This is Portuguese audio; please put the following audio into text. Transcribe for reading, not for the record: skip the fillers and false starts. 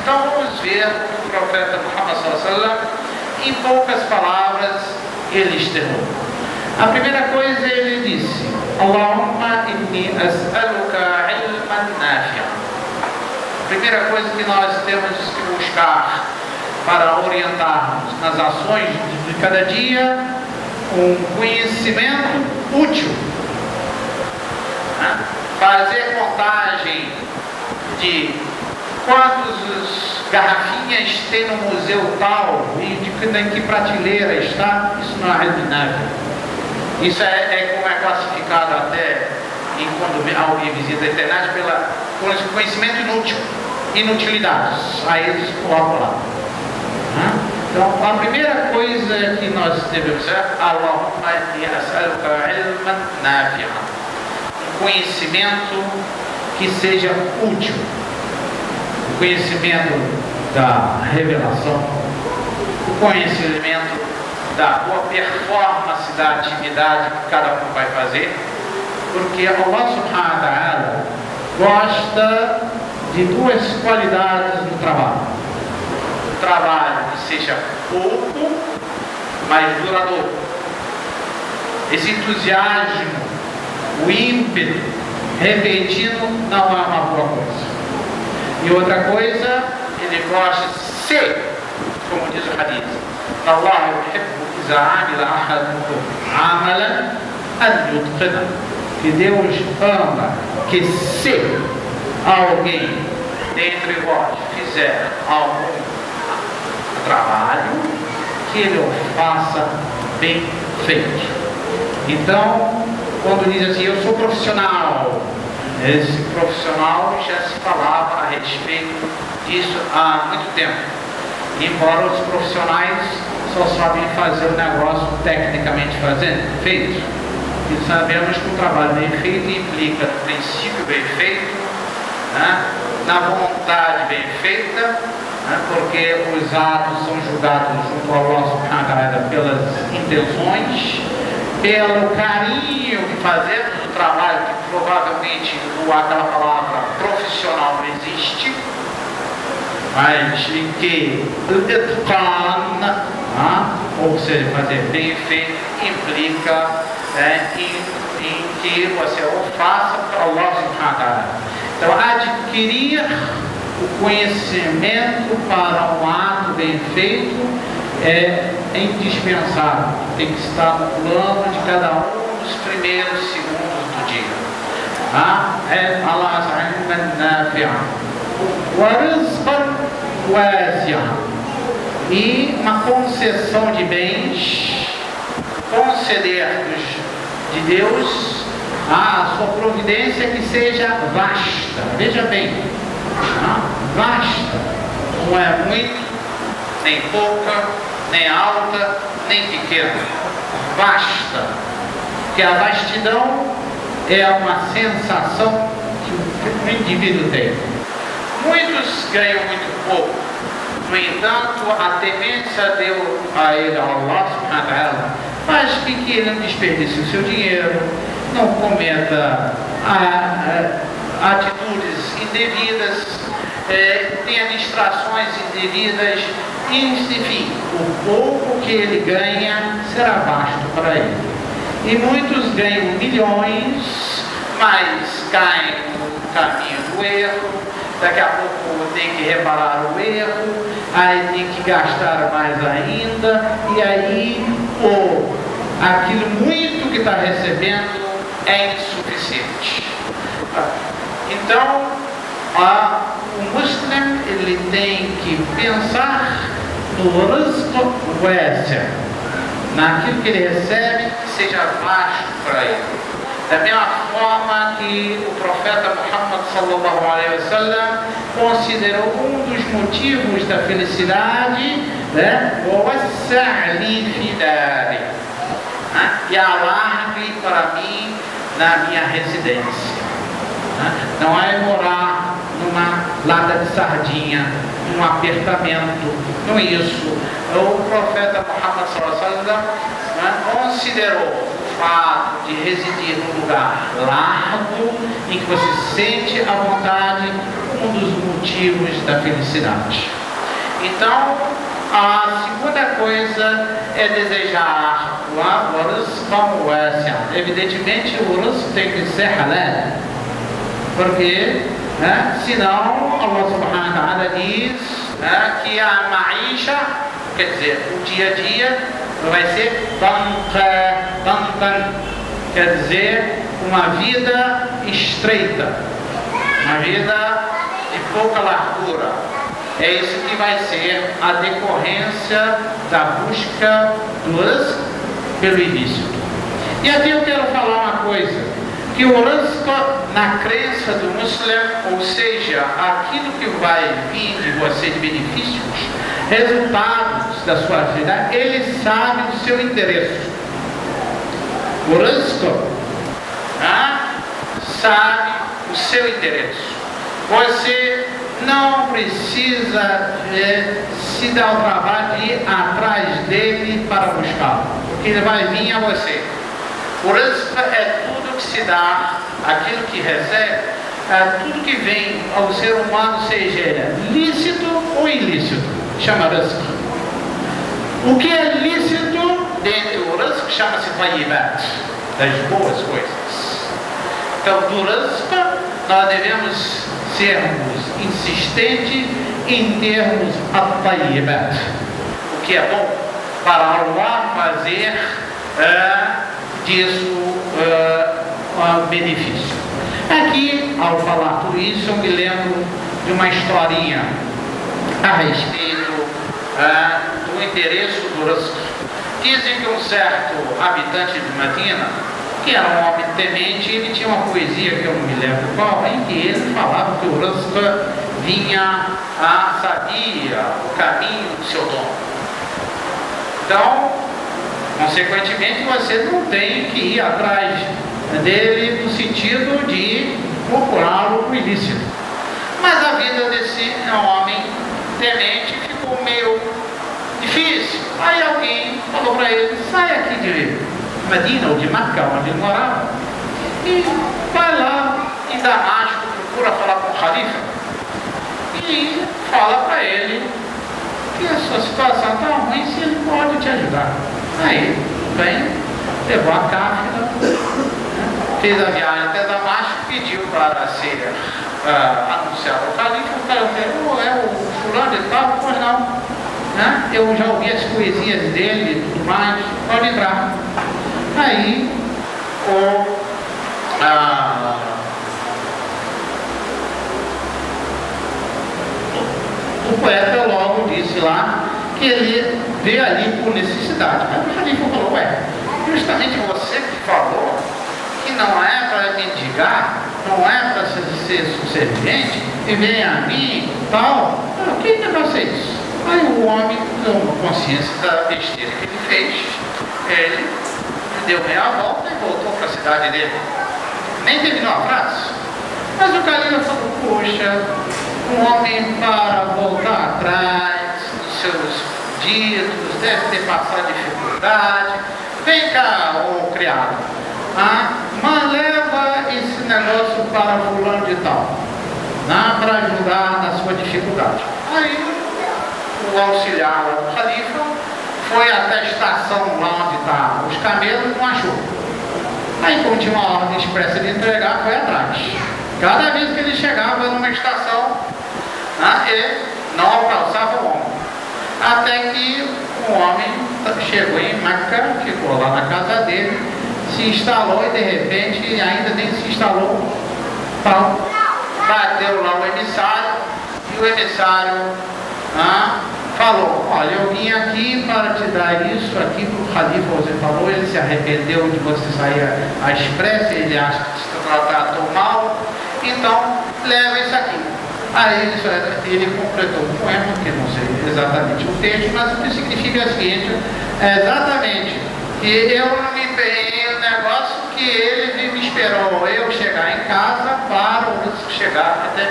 Então vamos ver o profeta Muhammad sallallahu alaihi wasallam, em poucas palavras, ele externou. A primeira coisa ele disse: Allahumma inni as'aluka ilman nafi'a. A primeira coisa que nós temos que buscar para orientarmos nas ações de cada dia, um conhecimento útil. Fazer contagem de quantas garrafinhas tem no museu tal e em que prateleira está, isso não é iluminável. Isso como é classificado até quando alguém visita a internet pelo conhecimento inútil, inutilidades. Aí eles colocam lá. Então, a primeira coisa que nós devemos fazer, Allahumma inni as'aluka ilman nafi'a. Conhecimento que seja útil, o conhecimento da revelação, o conhecimento da boa performance da atividade que cada um vai fazer, porque Allah subhanahu wa ta'ala gosta de duas qualidades no trabalho: o trabalho que seja pouco, mas duradouro. Esse entusiasmo, o ímpeto repentino não é uma boa coisa. E outra coisa, ele gosta de ser, como diz o hadith, Allah yuhibbu iza amila ahadukum amalan an yutqina. Que Deus ama que se alguém dentre vós fizer algum trabalho, que ele o faça bem feito. Então, quando diz assim, eu sou profissional, esse profissional já se falava a respeito disso há muito tempo. Embora os profissionais só sabem fazer o negócio tecnicamente feito. E sabemos que o trabalho bem feito implica no princípio bem feito, na vontade bem feita, porque os atos são julgados junto ao Allah subhanahu wa ta'ala pelas intenções, pelo carinho que fazemos no trabalho, que provavelmente aquela palavra profissional não existe, mas em que ou seja, fazer bem feito, implica em que você o faça para Allah subhanahu wa ta'ala. Então, adquirir o conhecimento para um ato bem feito é indispensável, tem que estar no plano de cada um dos primeiros segundos do dia. É Allah ilman nafi'a wa rizqan wasi'a, e uma concessão de bens, conceder de Deus a sua providência que seja vasta. Veja bem, vasta, não é muito, nem pouca, nem alta, nem pequena, vasta, que a vastidão é uma sensação que o indivíduo tem. Muitos ganham muito pouco, no entanto, a temência deu a ele, ao Allah subhanahu wa ta'ala, faz que ele não desperdice o seu dinheiro, não cometa atitudes indevidas, tenha distrações indevidas. Enfim, o pouco que ele ganha será vasto para ele. E muitos ganham milhões, mas caem no caminho do erro. Daqui a pouco tem que reparar o erro, aí tem que gastar mais ainda, e aí aquilo muito que está recebendo é insuficiente. Então, o muslim ele tem que pensar no rizq wasi', naquilo que ele recebe, que seja vasto para ele. Da mesma forma que o profeta Muhammad sallallahu alaihi wasallam considerou um dos motivos da felicidade, e alargue para mim na minha residência. Não é morar numa lata de sardinha, num apertamento, não é isso. O profeta Muhammad sallallahu alaihi wasallam considerou o fato de residir num lugar largo, em que você se sente à vontade, um dos motivos da felicidade. Então, a segunda coisa é desejar o rizq wasi'an. Evidentemente, o rizq tem que ser halal, porque senão Allah subhanahu wa ta'ala diz que a ma'isha, quer dizer, o dia a dia, vai ser dankan, quer dizer, uma vida estreita, uma vida de pouca largura. É isso que vai ser a decorrência da busca do rizq pelo ilícito. E aqui eu quero falar uma coisa, que o rizq, na crença do muçulmano, ou seja, aquilo que vai vir de você de benefícios, resultados da sua atividade, ele sabe do seu interesse. O rizq sabe o seu interesse. Você não precisa se dar o trabalho de ir atrás dele para buscá-lo, porque ele vai vir a você. O rizq é tudo que se dá, aquilo que recebe, tudo que vem ao ser humano, seja ele lícito ou ilícito, chama rizq. O que é lícito dentro do rizq chama-se tayyibat, das boas coisas. Então, do rizq nós devemos sermos insistentes em termos at-tayyibat, o que é bom, para Allah fazer disso um benefício. Aqui, ao falar tudo isso, eu me lembro de uma historinha a respeito do interesse do rizq. Dizem que um certo habitante de Medina, que era um homem temente, ele tinha uma poesia que eu não me lembro qual, em que ele falava que o rizq vinha sabia o caminho do seu dono. Então, consequentemente, você não tem que ir atrás dele no sentido de procurá-lo no ilícito. Mas a vida desse homem temente ficou meio difícil. Aí alguém falou para ele: sai aqui de Medina ou de Meca, onde ele morava, e vai lá em Damasco, procura falar com o Khalifa e fala para ele que a sua situação está ruim, se ele pode te ajudar. Aí vem, levou a cáfila, fez a viagem até Damasco, pediu para ser anunciado ao Khalifa. O cara falou: é o fulano e tal? Pois não, eu já ouvi as poesias dele e tudo mais, pode entrar. Aí o poeta logo disse lá que ele veio ali por necessidade. Mas o Khalifa falou: justamente você que falou que não é para mendigar, não é para ser subserviente, e vem a mim e tal, que negócio é isso? Aí o homem, com consciência da besteira que ele fez, ele deu meia volta e voltou para a cidade dele. Nem terminou a frase. Mas o Khalifa falou: poxa, um homem para voltar atrás dos seus ditos, deve ter passado dificuldade. Vem cá, ô criado, mas leva esse negócio para fulano de tal, para ajudar na sua dificuldade. Aí o auxiliar do Khalifa foi até a estação lá onde estavam os camelos, não achou. Aí, como tinha uma ordem expressa de entregar, foi atrás. Cada vez que ele chegava numa estação, ele não alcançava o homem. Até que o homem chegou em Meca, ficou lá na casa dele, se instalou e de repente ainda nem se instalou. Então, bateu lá o emissário e o emissário falou: olha, eu vim aqui para te dar isso aqui para o Khalifa. Você falou, ele se arrependeu de você sair às pressas, ele acha que você tratou mal, então leva isso aqui. Aí ele completou um poema, que não sei exatamente o texto, mas o que significa é o seguinte: exatamente, que eu não me empenhei no negócio, que ele me esperou eu chegar em casa para o chegar até